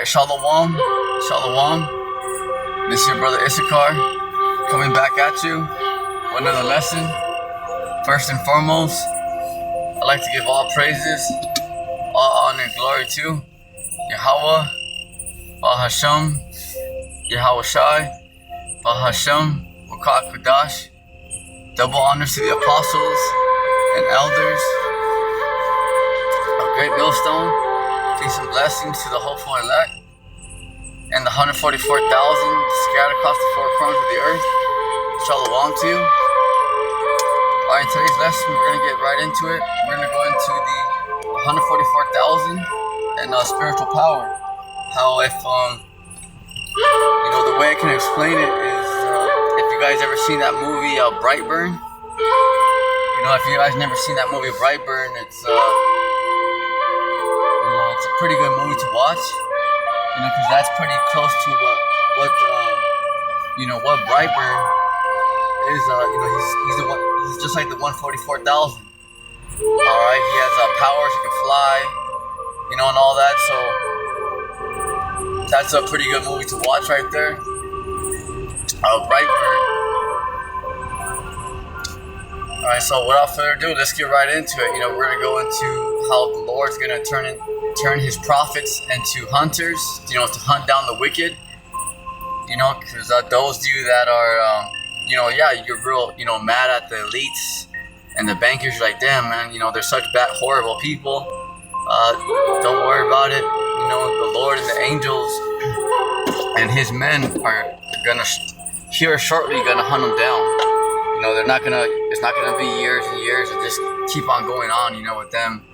Shalom, Shalom. This is your brother Issachar coming back at you with another lesson. First and foremost, I'd like to give all praises, all honor and glory to Yahweh, Baal Hashem, Yahweh Shai, Baal Hashem, Wakak Kodash. Double honors to the apostles and elders of Great Millstone. Peace and blessings to the hopeful elect and the 144,000 scattered across the four corners of the earth. Shalom to you. Alright, in today's lesson, we're going to get right into it. We're going to go into the 144,000 and spiritual power. How if, the way I can explain it is, if you guys ever seen that movie, Brightburn. If you guys never seen that movie, Brightburn, it's a pretty good movie to watch, because that's pretty close to what Brightburn is. He's the one. He's just like the 144,000. All right, he has powers. He can fly, and all that. So that's a pretty good movie to watch right there. Brightburn. All right, so without further ado, let's get right into it. We're gonna go into how the Lord's gonna turn his prophets into hunters, to hunt down the wicked, because those of you that are, you're real, mad at the elites and the bankers. You're like, damn, man, they're such bad, horrible people. Don't worry about it. The Lord and the angels and his men are gonna, here shortly, gonna hunt them down. It's not gonna be years and years and just keep on going on, with them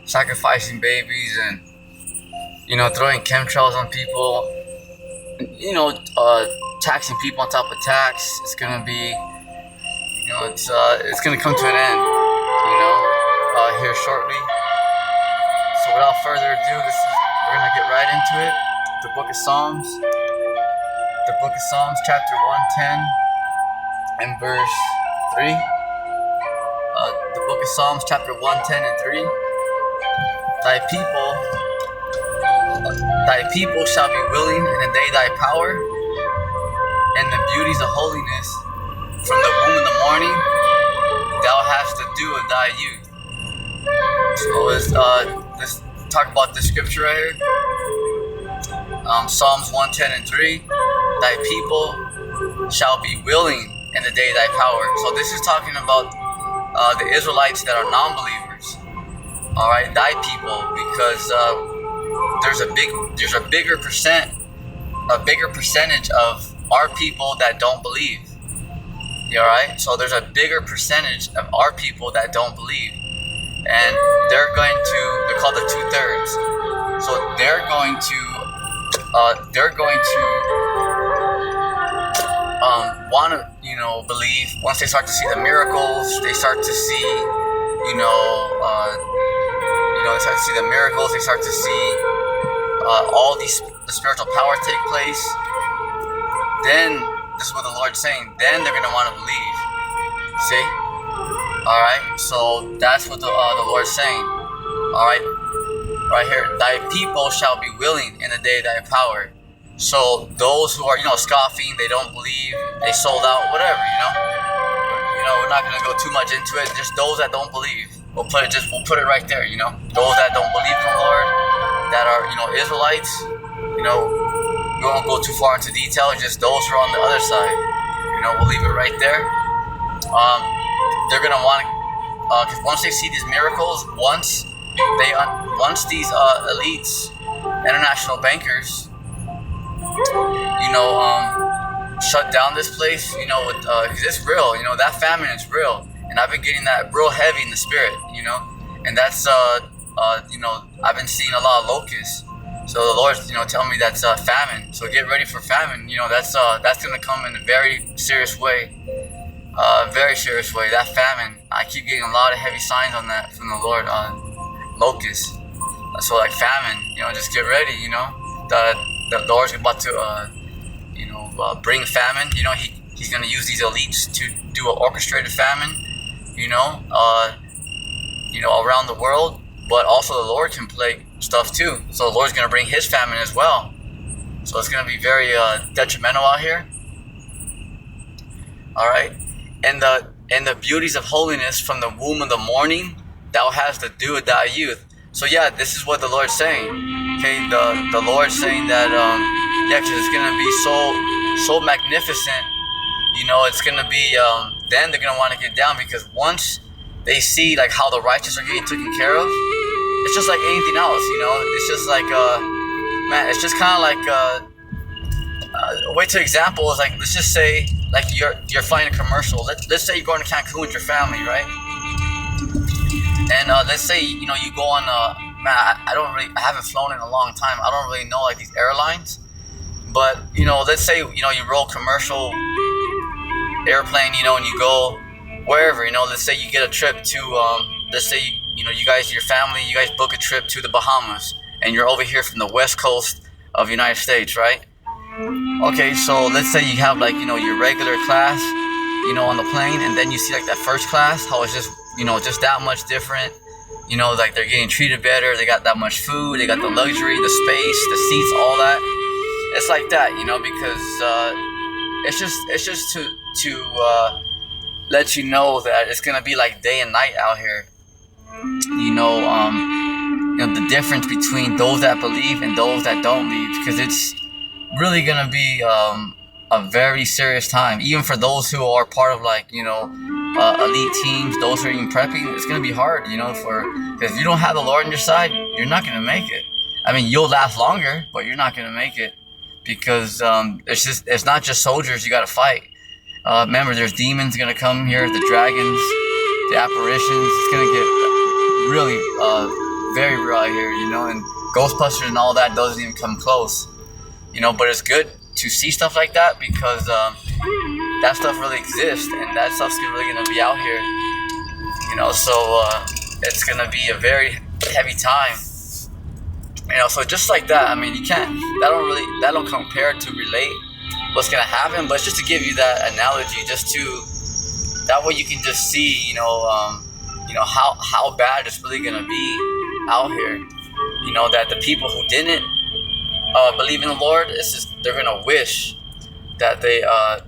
sacrificing babies and, throwing chemtrails on people, taxing people on top of tax. It's gonna be, it's gonna come to an end, here shortly. So without further ado, we're gonna get right into it. The book of Psalms, chapter 110 and verse 3. The book of Psalms, chapter 110 and 3. Thy people shall be willing in the day thy power, and the beauties of holiness from the womb in the morning thou hast to do of thy youth. So let's talk about this scripture right here. Psalms 110 and 3. Thy people shall be willing in the day thy power. So this is talking about the Israelites that are non-believers. All right, thy people, because there's a bigger percentage of our people that don't believe. All right, so there's a bigger percentage of our people that don't believe, and they're called the 2/3. So they're going to want to believe once they start to see the miracles. They start to see they start to see the miracles. They start to see all the spiritual powers take place. Then this is what the Lord's saying. Then they're gonna want to believe. See? All right. So that's what the Lord's saying. All right. Right here, thy people shall be willing in the day of thy power. So those who are, scoffing, they don't believe, they sold out, whatever, we're not gonna go too much into it. Just those that don't believe, we'll put it right there. Those that don't believe in the Lord, that are, Israelites, we won't go too far into detail. Just those who are on the other side, we'll leave it right there. They're gonna want, because once they see these miracles, once these elites, international bankers, shut down this place, because it's real, that famine is real, and I've been getting that real heavy in the spirit, and that's, I've been seeing a lot of locusts, so the Lord's, telling me that's famine, so get ready for famine, that's gonna come in a very serious way, that famine. I keep getting a lot of heavy signs on that from the Lord on locusts, so like famine, just get ready, the Lord's about to, bring famine. He's going to use these elites to do an orchestrated famine, around the world. but also the Lord can plague stuff too. So the Lord's going to bring his famine as well. So it's going to be very detrimental out here. All right. And the beauties of holiness from the womb of the morning, thou hast to do with thy youth. So yeah, this is what the Lord's saying. Okay, the Lord's saying that because it's gonna be so magnificent. You know, it's gonna be then they're gonna want to get down, because once they see like how the righteous are getting taken care of, it's just like anything else. You know, it's just like man, it's just kind of like a way to example is like, let's just say like you're flying a commercial. Let's say you're going to Cancun with your family, right? And let's say you go on man, I haven't flown in a long time. I don't really know like these airlines, but let's say you roll commercial airplane, and you go wherever, let's say you get a trip to let's say you guys, your family, you guys book a trip to the Bahamas, and you're over here from the west coast of the United States, right? Okay, so let's say you have like your regular class on the plane, and then you see like that first class, how it's just just that much different. Like they're getting treated better, they got that much food, they got the luxury, the space, the seats, all that. It's like that, because it's just to let you know that it's gonna be like day and night out here. The difference between those that believe and those that don't believe, because it's really gonna be a very serious time, even for those who are part of like elite teams, those who are even prepping. It's gonna be hard, because if you don't have the Lord on your side, you're not gonna make it. I mean, you'll last longer, but you're not gonna make it, because it's not just soldiers you gotta fight. Remember, there's demons gonna come here, the dragons, the apparitions. It's gonna get really very real out here, and Ghostbusters and all that doesn't even come close, but it's good to see stuff like that, because that stuff really exists, and that stuff's really gonna be out here, so it's gonna be a very heavy time, so just like that. I mean, you can't, that don't compare to relate what's gonna happen, but it's just to give you that analogy, just to, that way you can just see, how bad it's really gonna be out here, that the people who didn't believe in the Lord, it's just, they're gonna wish that they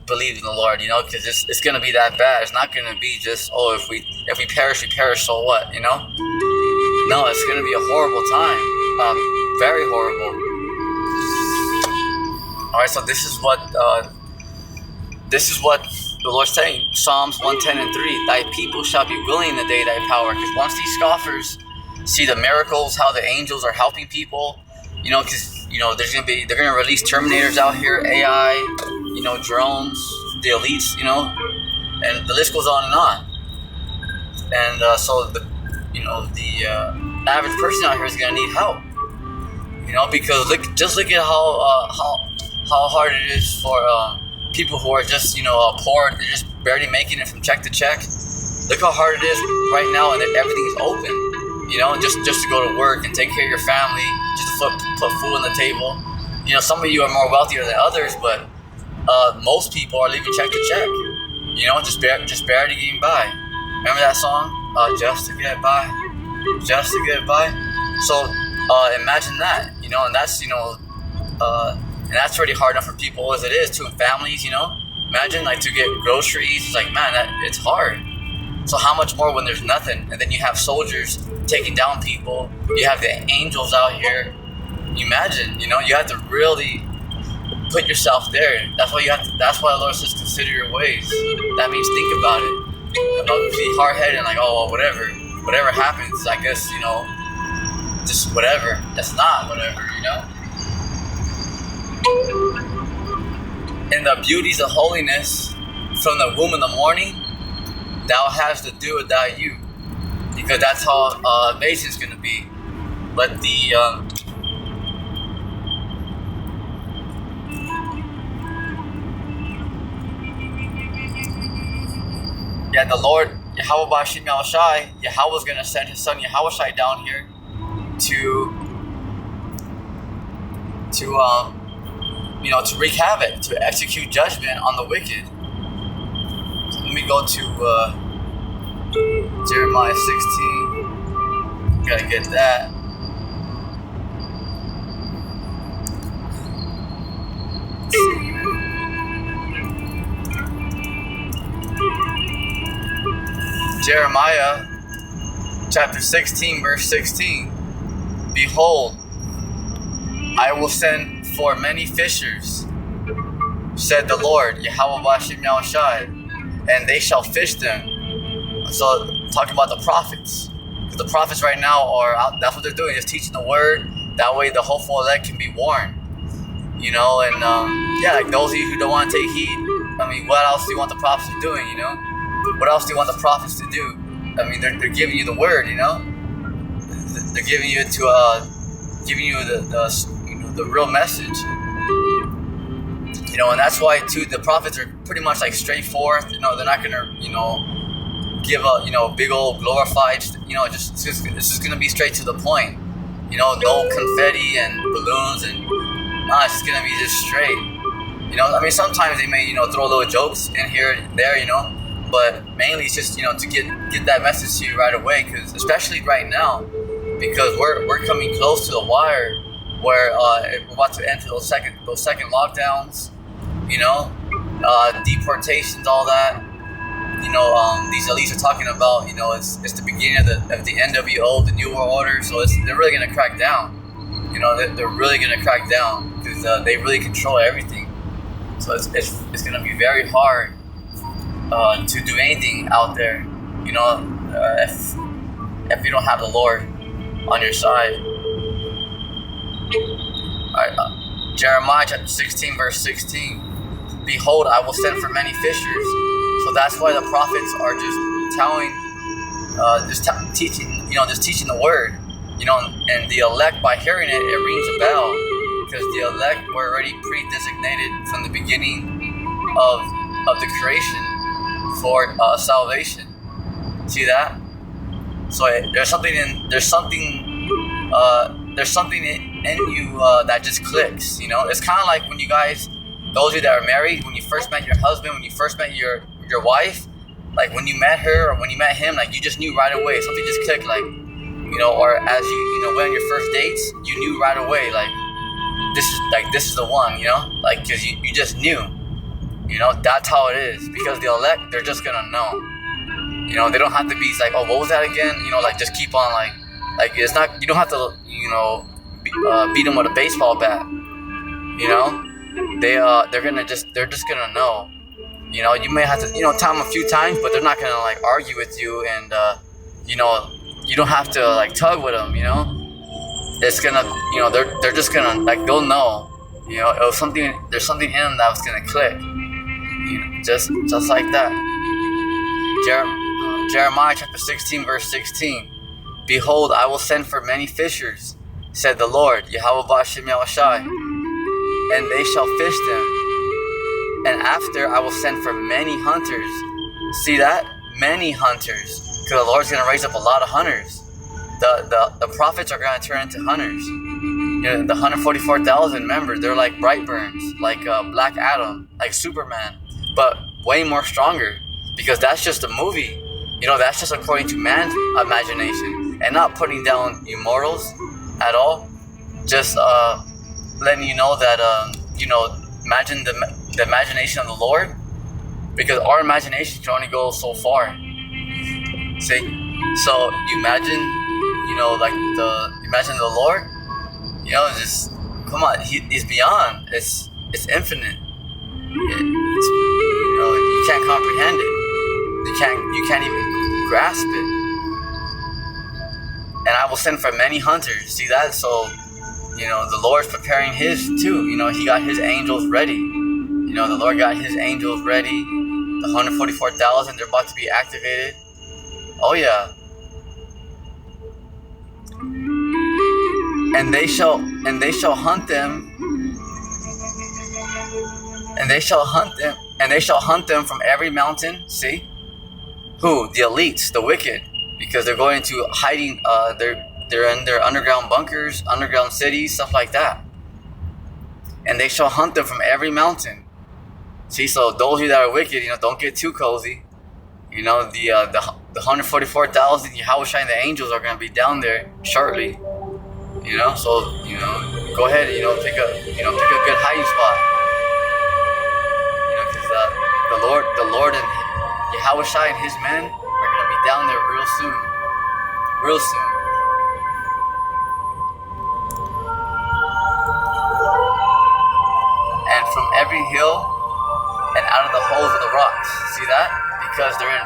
believed in the Lord, because it's gonna be that bad. It's not gonna be just, if we perish, we perish, so what, No, it's gonna be a horrible time, very horrible. All right, so this is what the Lord's saying, Psalms 110:3. Thy people shall be willing in the day of thy power, because once these scoffers see the miracles, how the angels are helping people, because they're gonna release Terminators out here, AI, drones, the elites, and the list goes on and on. And so the average person out here is gonna need help, because look at how hard it is for people who are just poor. They're just barely making it from check to check. Look how hard it is right now, and everything's open. Just to go to work and take care of your family, just to put food on the table. Some of you are more wealthier than others, but most people are living check to check. Just barely getting by. Remember that song? Just to get by, just to get by. So imagine that, and that's and that's already hard enough for people as it is, too, and families. Imagine like to get groceries. It's like, man, it's hard. So how much more when there's nothing? And then you have soldiers taking down people. You have the angels out here. You imagine, you have to really put yourself there. That's why that's why the Lord says, consider your ways. That means think about it. Don't be hard-headed and like, whatever happens, I guess, just whatever. That's not whatever, And the beauties of holiness from the womb in the morning, thou hast to do with thy youth, because that's how amazing it's gonna be. But the Lord, Yahweh Bashim Yahushai, Yahweh's gonna send his son Yahushai down here to wreak havoc, to execute judgment on the wicked. So let me go to Jeremiah 16. Gotta get that. Jeremiah chapter 16 verse 16. Behold, I will send for many fishers, said the Lord, Yahweh Bashim Yahushai, and they shall fish them. So, talking about the prophets. Because the prophets right now are out, that's what they're doing, is teaching the word. That way the hopeful elect can be warned. You know, and yeah, like those of you who don't want to take heed, I mean, what else do you want the prophets to doing, you know? What else do you want the prophets to do? I mean, they're giving you the word, you know? They're giving you giving you the real message. You know, and that's why too the prophets are pretty much like straightforward. You know, they're not gonna, you know, give a big old glorified, you know, this is gonna be straight to the point. You know, no confetti and balloons and it's just gonna be just straight. You know, I mean, sometimes they may, you know, throw little jokes in here and there, you know, but mainly it's just, you know, to get that message to you right away, because especially right now, because we're coming close to the wire where we're about to enter those second lockdowns, you know, deportations, all that. You know, these elites are talking about, you know, it's the beginning of the NWO, the New World Order. So they're really gonna crack down. You know, they're really gonna crack down because they really control everything. So it's gonna be very hard to do anything out there. You know, if you don't have the Lord on your side. Alright, Jeremiah chapter 16 verse 16. Behold, I will send for many fishers. So that's why the prophets are just teaching, you know, just teaching the word, you know, and the elect, by hearing it rings a bell, because the elect were already pre-designated from the beginning of the creation for salvation. See that? So there's something in you that just clicks. You know, it's kind of like when you guys, those of you that are married, when you first met your husband, when you first met your wife, like when you met her or when you met him, like you just knew right away. Something just clicked, like, you know, or as you know, went on your first dates, you knew right away, like this is the one, you know, like, because you just knew, you know. That's how it is, because the elect, they're just gonna know, you know. They don't have to be like, oh, what was that again, you know, like just keep on like it's not, you don't have to, you know, beat them with a baseball bat, you know. They're just gonna know. You know, you may have to, you know, tell them a few times, but they're not gonna like argue with you, and you know, you don't have to like tug with them. You know, it's gonna, you know, they're just gonna, like, they'll know. You know, there's something in them that was gonna click. You know, just like that. Jeremiah chapter 16 verse 16. Behold, I will send for many fishers, said the Lord, Yahweh Bashim Yahushai, and they shall fish them. And after I will send for many hunters. See that? Many hunters. Because the Lord's going to raise up a lot of hunters. The prophets are going to turn into hunters. You know, the 144,000 members, they're like Brightburns, like Black Adam, like Superman, but way more stronger. Because that's just a movie. You know, that's just according to man's imagination. And not putting down immortals at all. Just letting you know that, you know, imagine the imagination of the Lord, because our imagination can only go so far. See, so you imagine, you know, like imagine the Lord, you know, just come on, he's beyond. It's infinite. It's, you know, you can't comprehend it. You can't even grasp it. And I will send for many hunters. See that? So, you know, the Lord's preparing his too. You know, he got his angels ready. You know, the Lord got his angels ready. The 144,000, they're about to be activated. Oh yeah. And they shall hunt them. And they shall hunt them from every mountain. See? Who? The elites, the wicked, because they're going to hiding. They're in their underground bunkers, underground cities, stuff like that. And they shall hunt them from every See, so those of you that are wicked, you know, don't get too cozy. You know, the 144,000 Yahushua and the angels are going to be down there shortly. So go ahead, pick a good hiding spot. Because the Lord and Yahushua and His men are going to be down there real soon. And from every hill and out of the holes of the rocks. See that? Because they're in,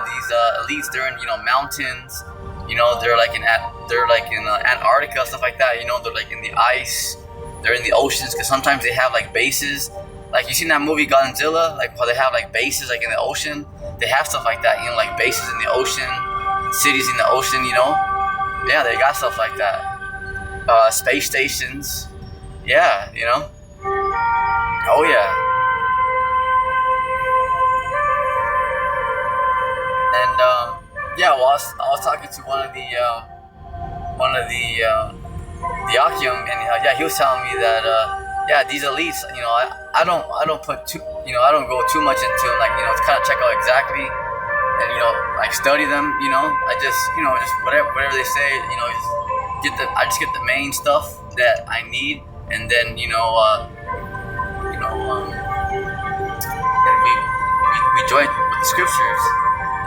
these elites. They're in, mountains. They're like in Antarctica, stuff like that. They're like in the ice. They're in the oceans because sometimes they have like bases. Like you seen that movie Godzilla, like how they have like bases like in the ocean. They have stuff like that. Like bases in the ocean, cities in the ocean. Yeah, they got stuff like that. Space stations. Yeah, Oh yeah. And I was talking to one of the Akim, and he was telling me that these elites, I don't put too, I don't go too much into them, like to kind of check out exactly, and like study them, I just just whatever they say, I just get the main stuff that I need, and then and we join with the scriptures,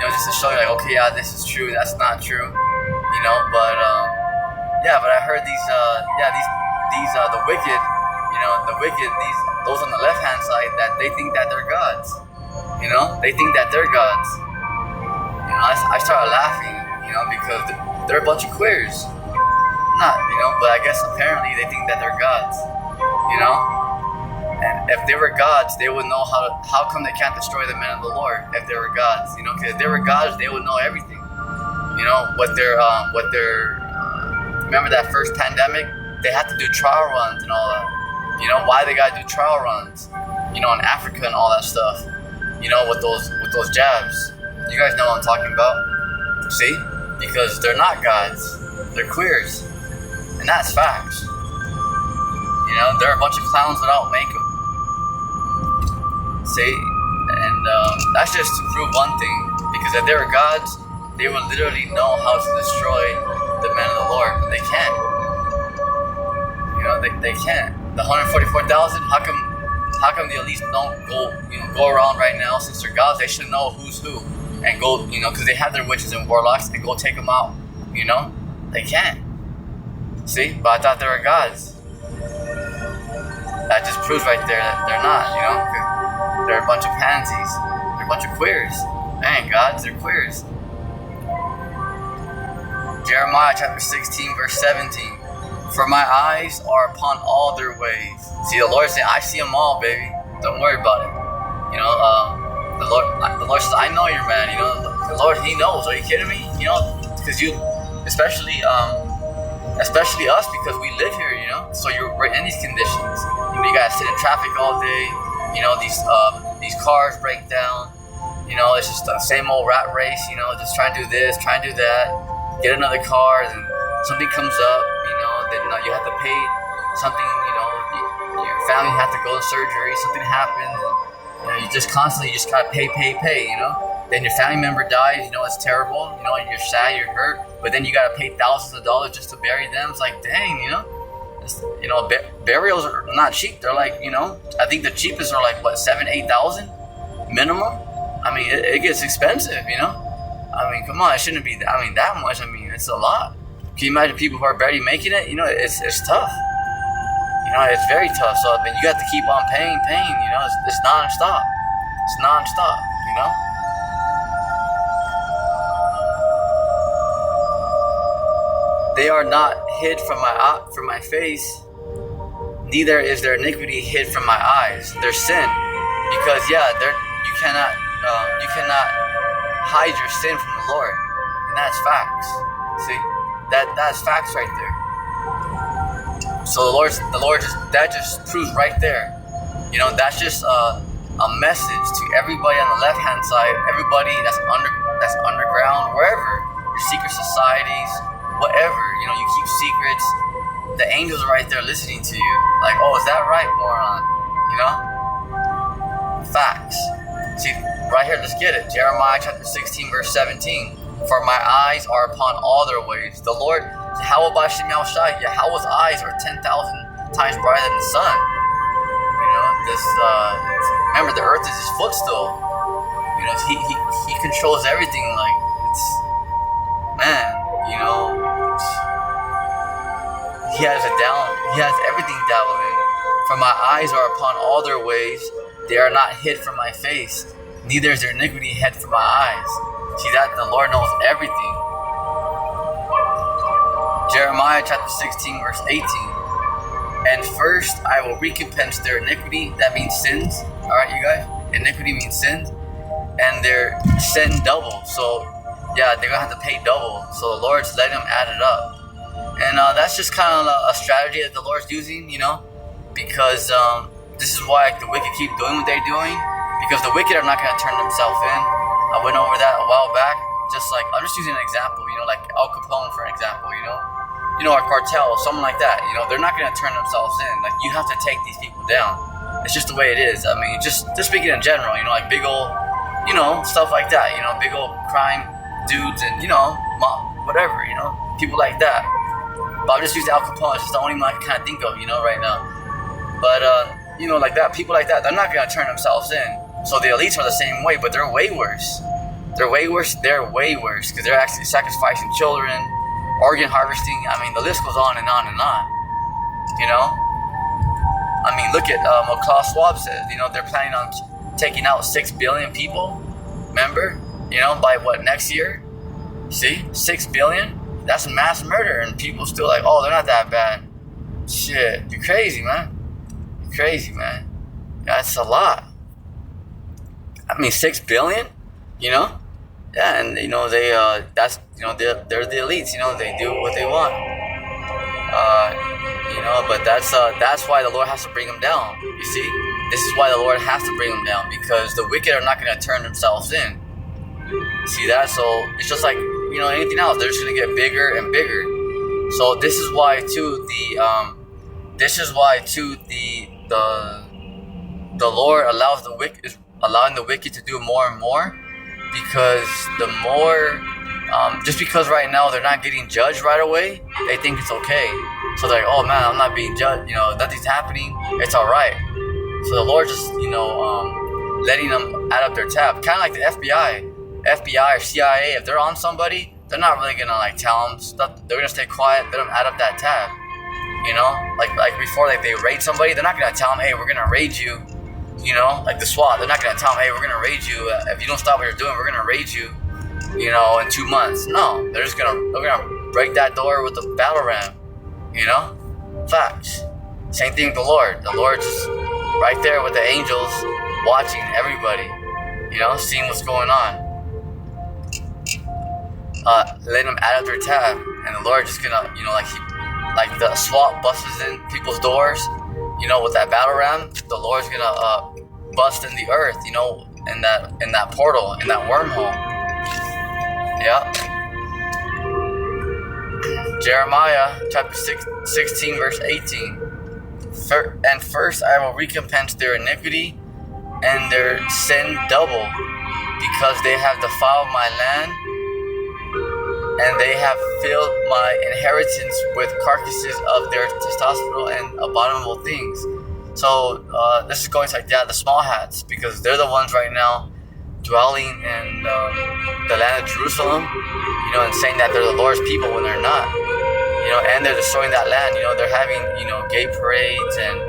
just to show you, like, okay, yeah, this is true, that's not true, but I heard these the wicked, those on the left hand side, that they think that they're gods, they think that they're gods. I started laughing, because they're a bunch of queers, not, but I guess apparently they think that they're gods, And if they were gods, they would know how come they can't destroy the men of the Lord if they were gods, because if they were gods, they would know everything, what their remember that first pandemic, they had to do trial runs and all that, why they gotta do trial runs, in Africa and all that stuff, with those jabs, you guys know what I'm talking about, see, because they're not gods, they're queers, and that's facts, they're a bunch of clowns without makeup. See, and that's just to prove one thing, because if they were gods, they would literally know how to destroy the men of the Lord, but they can't. They can't. The 144,000, how come the elites don't go around right now, since they're gods? They should know who's who, and go, because they have their witches and warlocks, and go take them out, They can't. See, but I thought they were gods. That just proves right there that they're not, they're a bunch of pansies. They're a bunch of queers. They ain't gods, they're queers. Jeremiah chapter 16, verse 17. For my eyes are upon all their ways. See, the Lord saying, I see them all, baby. Don't worry about it. The Lord says, I know you're mad. The Lord, He knows. Are you kidding me? Because especially us, because we live here, so we're in these conditions. You gotta sit in traffic all day, these cars break down, it's just the same old rat race, just try and do this, try and do that, get another car, and something comes up, then you have to pay something, your family have to go to surgery, something happens, and you just constantly just gotta pay, then your family member dies, it's terrible, you're sad, you're hurt, but then you gotta pay thousands of dollars just to bury them. It's like, dang, burials are not cheap. They're like, I think the cheapest are like, what, 7,000-8,000 minimum? I mean, it gets expensive, I mean, come on, it shouldn't be, that much. It's a lot. Can you imagine people who are barely making it? It's tough. It's very tough. So, but you got to keep on paying, it's non-stop. It's non-stop, They are not hid from my face, neither is their iniquity hid from my eyes. Their sin, because you cannot hide your sin from the Lord, and that's facts. See, that's facts right there. So the Lord just proves right there. That's just a message to everybody on the left hand side, everybody that's underground, wherever, your secret societies, whatever, you keep secrets. The angels are right there listening to you. Like, oh, is that right, moron? Facts. See, right here, let's get it. Jeremiah chapter 16, verse 17. for my eyes are upon all their ways. The Lord, Yahweh Bashim Yahushai, Yahweh's eyes are 10,000 times brighter than the sun. Remember, the earth is his footstool. He controls everything. Like, it's, man, he has everything dialed in. For my eyes are upon all their ways, they are not hid from my face, neither is their iniquity hid from my eyes. See that? The Lord knows everything. Jeremiah chapter 16, verse 18. And first I will recompense their iniquity, that means sins. Alright, you guys? Iniquity means sins. And their sin double. So, yeah, they're going to have to pay double. So the Lord's letting them add it up. And that's just kind of a strategy that the Lord's using, because this is why the wicked keep doing what they're doing, because the wicked are not going to turn themselves in. I went over that a while back. I'm just using an example, like Al Capone, for an example, our cartel, something like that. They're not going to turn themselves in. Like, you have to take these people down. It's just the way it is. I mean, just speaking in general, like big old, stuff like that. Big old crime dudes and whatever, people like that. But I'm just using Al Capone. It's just the only one I can kind of think of, right now. But like that, people like that, they're not going to turn themselves in. So the elites are the same way, but they're way worse. They're way worse because they're actually sacrificing children, organ harvesting. I mean, the list goes on and on and on. I mean, look at what Klaus Schwab says. They're planning on taking out 6 billion people. Remember? By what, next year? See? 6 billion? That's mass murder, and people still like, oh, they're not that bad. Shit, you're crazy, man. You're crazy, man. That's a lot. I mean, 6 billion? Yeah, and they that's they're the elites. They do what they want. But that's why the Lord has to bring them down. You see, this is why the Lord has to bring them down, because the wicked are not going to turn themselves in. See that? So it's just like anything else. They're just going to get bigger and bigger. So this is why too the Lord allows allowing the wicked to do more and more, because the more just because right now they're not getting judged right away, they think it's okay. So they're like, oh man, I'm not being judged, nothing's happening, it's alright. So the Lord just letting them add up their tab, kind of like the FBI or CIA. If they're on somebody, they're not really gonna tell them stuff. They're gonna stay quiet, let them add up that tab. Like before, they raid somebody, they're not gonna tell them, hey, we're gonna raid you. Like the SWAT, they're not gonna tell them, hey, we're gonna raid you. If you don't stop what you're doing, we're gonna raid you. In 2 months. No, they're gonna break that door with the battle ram. Facts. Same thing with the Lord. The Lord's just right there with the angels, watching everybody. Seeing what's going on. Letting them add up their tab, and the Lord just gonna, like the SWAT busts in people's doors. With that battle ram, the Lord's gonna bust in the earth. In that portal, in that wormhole. Yeah. Jeremiah chapter 16, verse 18. And first I will recompense their iniquity and their sin double, because they have defiled my land, and they have filled my inheritance with carcasses of their testosterone and abominable things. So this is going to the small hats, because they're the ones right now dwelling in the land of Jerusalem, and saying that they're the Lord's people when they're not, and they're destroying that land. They're having, gay parades and,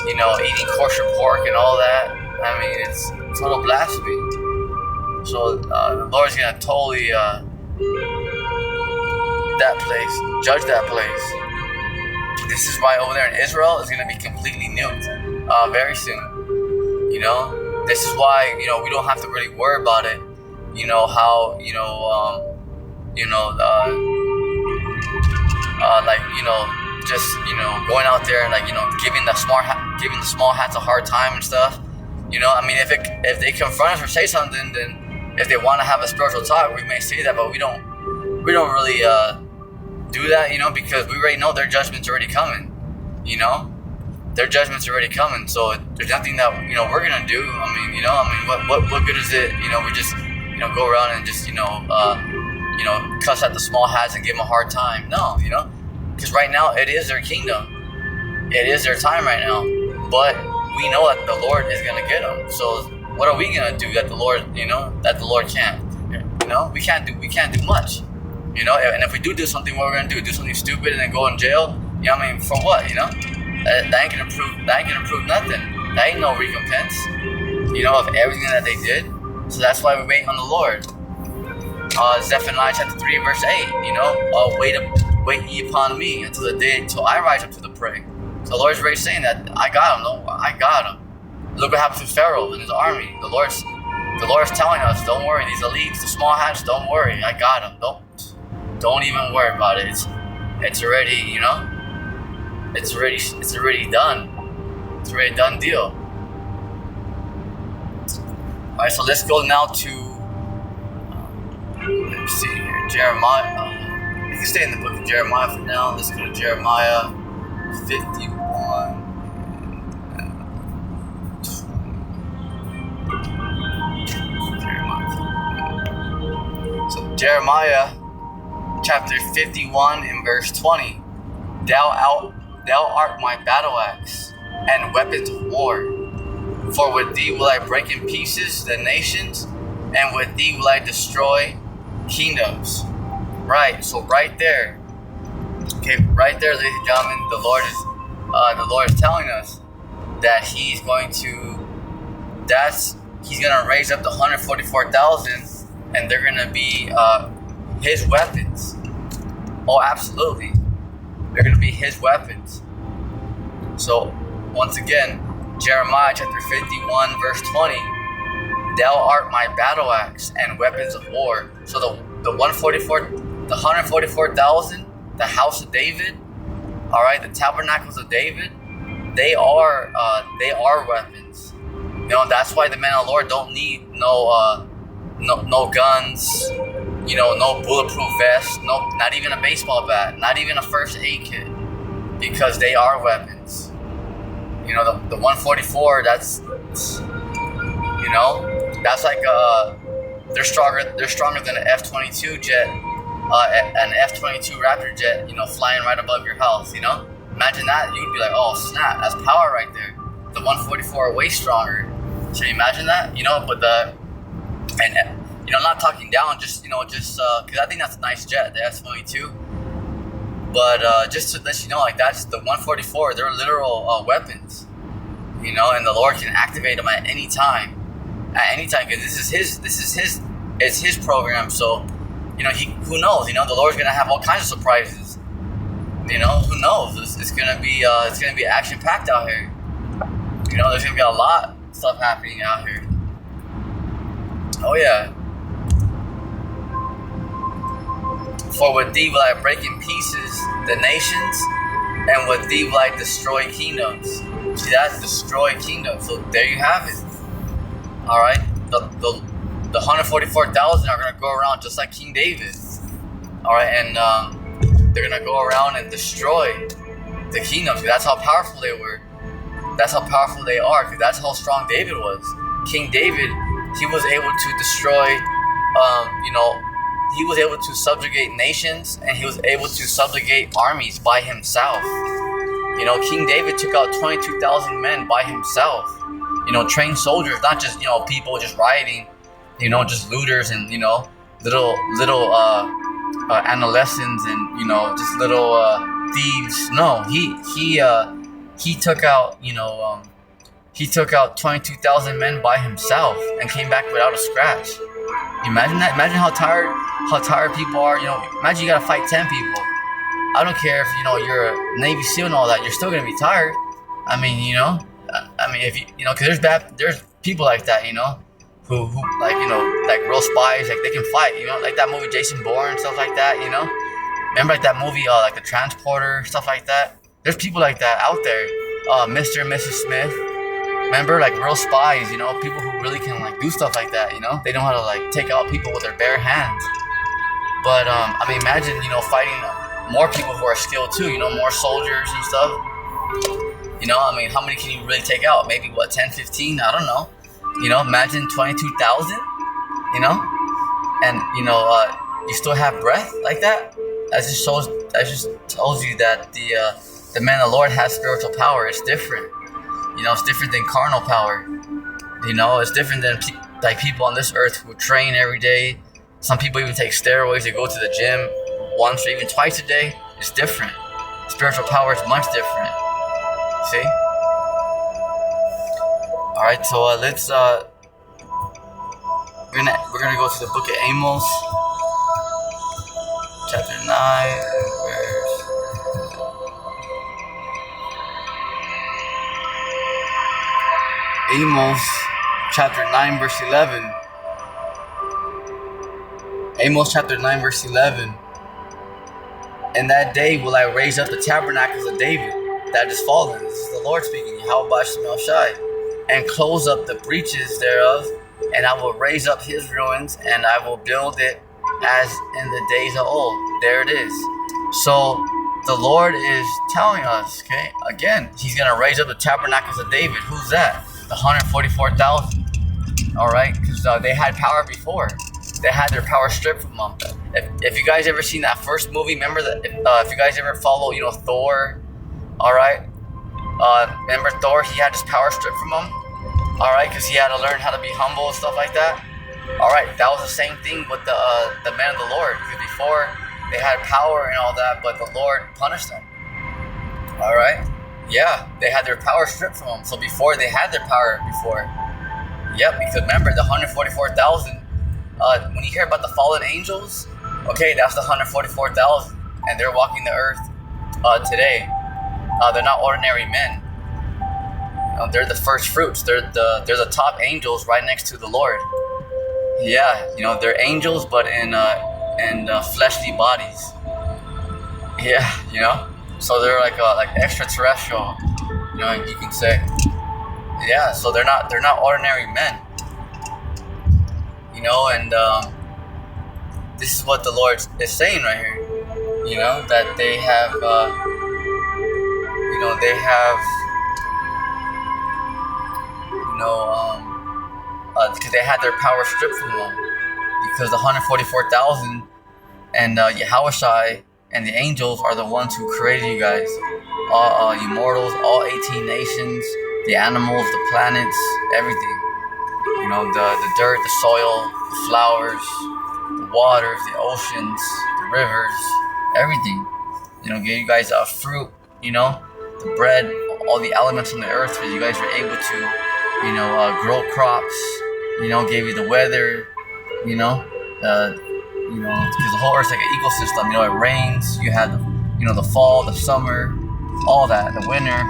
eating kosher pork and all that. I mean, it's total blasphemy. So the Lord's gonna totally judge that place. This is why over there in Israel is gonna be completely nuked very soon. This is why we don't have to really worry about it. How just going out there and giving the small hats a hard time and stuff. I mean, if they confront us or say something, then if they want to have a spiritual talk, we may say that, but we don't really do that, because we already know their judgment's already coming. Their judgment's already coming, so there's nothing that we're gonna do. I mean, what good is it? We just go around and just cuss at the small hats and give them a hard time. No, because right now it is their kingdom. It is their time right now. But we know that the Lord is gonna get them. So what are we gonna do that the Lord can't? We can't do much. And if we do something, what we're gonna do something stupid and then go in jail? For what? That ain't gonna prove nothing. That ain't no recompense. Of everything that they did. So that's why we wait on the Lord. Zephaniah chapter 3 verse 8. Wait ye upon me until I rise up to the prey. So the Lord's already saying that I got him. No, I got him. Look what happened to Pharaoh and his army. The Lord's telling us, don't worry. These elites, the small hats, don't worry. I got them. Don't even worry about it. It's already, it's already done. It's already done deal. All right, so let's go now to let's see here, Jeremiah. We can stay in the book of Jeremiah for now. Let's go to Jeremiah 51. So Jeremiah chapter 51 and verse 20. Thou art my battle axe and weapons of war. For with thee will I break in pieces the nations, and with thee will I destroy kingdoms. Right, so right there, ladies and gentlemen, the Lord is telling us that He's gonna raise up the 144,000, and they're gonna be His weapons. Oh, absolutely, they're gonna be His weapons. So once again, Jeremiah chapter 51 verse 20. Thou art my battle axe and weapons of war. So the 144,000, the house of David, all right, the tabernacles of David, they are weapons. That's why the men of the Lord don't need no guns, no bulletproof vest, not even a baseball bat, not even a first aid kit, because they are weapons. The 144, that's like they're stronger than an F-22 jet, an F-22 Raptor jet, flying right above your house. Imagine that. You'd be like, oh snap, that's power right there. The 144 are way stronger. So you imagine that, but I'm not talking down, just because I think that's a nice jet, the F-22. But just to let you know, that's the 144. They're literal weapons, and the Lord can activate them at any time, because this is His program. So, who knows? The Lord's gonna have all kinds of surprises. Who knows? It's gonna be action packed out here. There's gonna be a lot of stuff happening out here. Oh yeah. For with thee will I break in pieces the nations, and with thee will I destroy kingdoms. See, that's destroy kingdoms. So there you have it. All right, the 144,000 are gonna go around just like King David. All right, and they're gonna go around and destroy the kingdoms. That's how powerful they were. That's how powerful they are. Because that's how strong David was. King David, he was able to destroy, he was able to subjugate nations, and he was able to subjugate armies by himself. King David took out 22,000 men by himself. Trained soldiers, not just, people just rioting, just looters and, little adolescents and, just little thieves. No, he took out, he took out 22,000 men by himself and came back without a scratch. Imagine that. Imagine how tired people are. Imagine you gotta fight 10 people. I don't care if you're a Navy SEAL and all that. You're still gonna be tired. If because there's people like that, who like real spies, like they can fight. Like that movie Jason Bourne and stuff like that. Remember like that movie, like The Transporter, stuff like that. There's people like that out there. Mr. and Mrs. Smith. Remember, like real spies, people who really can do stuff like that, They know how to take out people with their bare hands. But imagine, fighting more people who are skilled too, more soldiers and stuff. How many can you really take out? Maybe 10, 15? I don't know. Imagine 22,000, and you still have breath like that. That just tells you that the man of the Lord has spiritual power. It's different. You know, it's different than carnal power. You know, it's different than like people on this earth who train every day. Some people even take steroids. They go to the gym once or even twice a day. It's different. Spiritual power is much different. See? All right, so let's we're gonna go to the book of Amos, chapter 9, verse. Amos, chapter 9, verse 11. Amos, chapter 9, verse 11. In that day will I raise up the tabernacles of David that is fallen. This is the Lord speaking. Yahweh Shemel Shai. And close up the breaches thereof, and I will raise up his ruins, and I will build it as in the days of old. There it is. So the Lord is telling us, okay, again, he's going to raise up the tabernacles of David. Who's that? The 144,000. All right, because they had power before. They had their power stripped from them. If you guys ever seen that first movie, remember that if you guys ever follow, Thor, all right, remember Thor, he had his power stripped from him, all right, because he had to learn how to be humble and stuff like that. All right, that was the same thing with the man of the Lord, because before they had power and all that, but the Lord punished them. All right, yeah, they had their power stripped from them. So before they had their power before, yep, because remember the 144,000. When you hear about the fallen angels, okay, that's the 144,000, and they're walking the earth today. They're not ordinary men. They're the first fruits. They're the top angels right next to the Lord. Yeah, they're angels, but in fleshly bodies. Yeah, so they're like extraterrestrial. You can say. Yeah, so they're not ordinary men. And this is what the Lord is saying right here. That they have, because they had their power stripped from them. Because the 144,000 and Yahushai and the angels are the ones who created you guys. All you mortals, all 18 nations, the animals, the planets, everything. The dirt, the soil, the flowers, the waters, the oceans, the rivers, everything. Give you guys fruit, the bread, all the elements on the earth where you guys were able to, grow crops, gave you the weather, because the whole earth's like an ecosystem. It rains, you have, the fall, the summer, all that, the winter.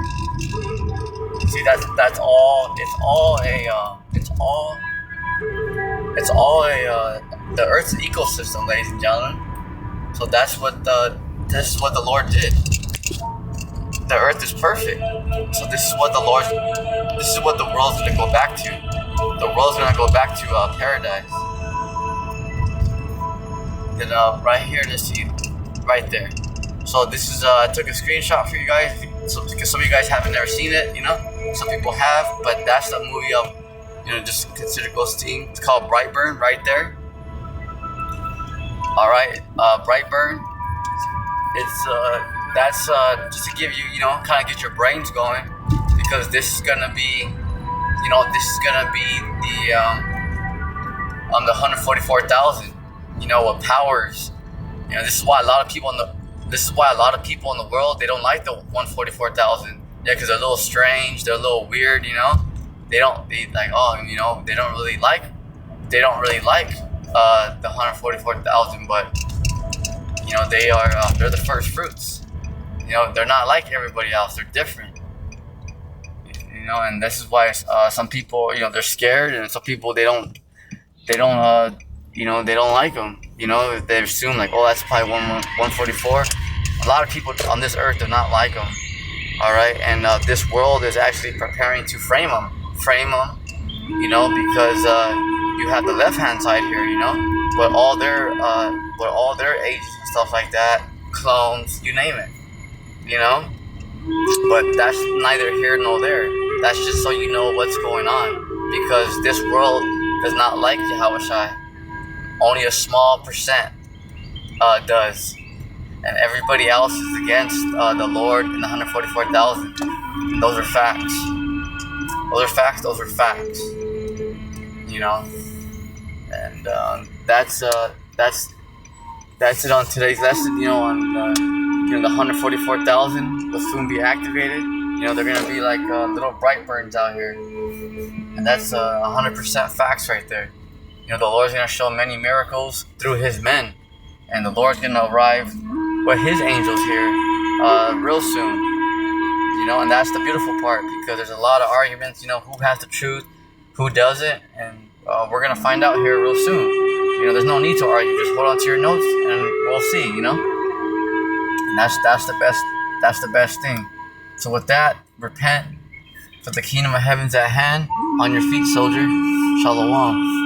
See, that's all. The Earth's an ecosystem, ladies and gentlemen. So this is what the Lord did. The Earth is perfect. So this is what the world's gonna go back to. The world's gonna go back to paradise. Then right here, let's see, right there. So this is I took a screenshot for you guys, because some of you guys haven't never seen it. Some people have, but that's the movie of, just consider Ghosteen. It's called Brightburn, right there. All right, Brightburn. It's that's just to give you, kind of get your brains going, because this is gonna be, the 144,000. What powers. This is why a lot of people in the world, they don't like the 144,000. Yeah, because they're a little strange, they're a little weird, they don't really like the 144,000, but they're the first fruits. They're not like everybody else, they're different. And this is why some people, they're scared, and some people they don't like them. They assume like, oh, that's probably 144. A lot of people on this earth do not like them. All right, and this world is actually preparing to frame them, because you have the left-hand side here, but all their ages and stuff like that, clones, you name it, But that's neither here nor there. That's just so you know what's going on, because this world does not like Yahushai. Only a small percent does, and everybody else is against the Lord and the 144,000. Those are facts. Those are facts. Those are facts. You know, and that's it on today's lesson. You know, on the 144,000 will soon be activated. You know, they're gonna be like little bright burns out here, and that's 100% facts right there. You know, the Lord's gonna show many miracles through His men, and the Lord's gonna arrive with His angels here real soon. You know, and that's the beautiful part, because there's a lot of arguments. You know, who has the truth, who doesn't, and we're gonna find out here real soon. You know, there's no need to argue. Just hold on to your notes, and we'll see. You know, and that's the best. That's the best thing. So with that, repent, for the kingdom of heaven's at hand. On your feet, soldier. Shalom.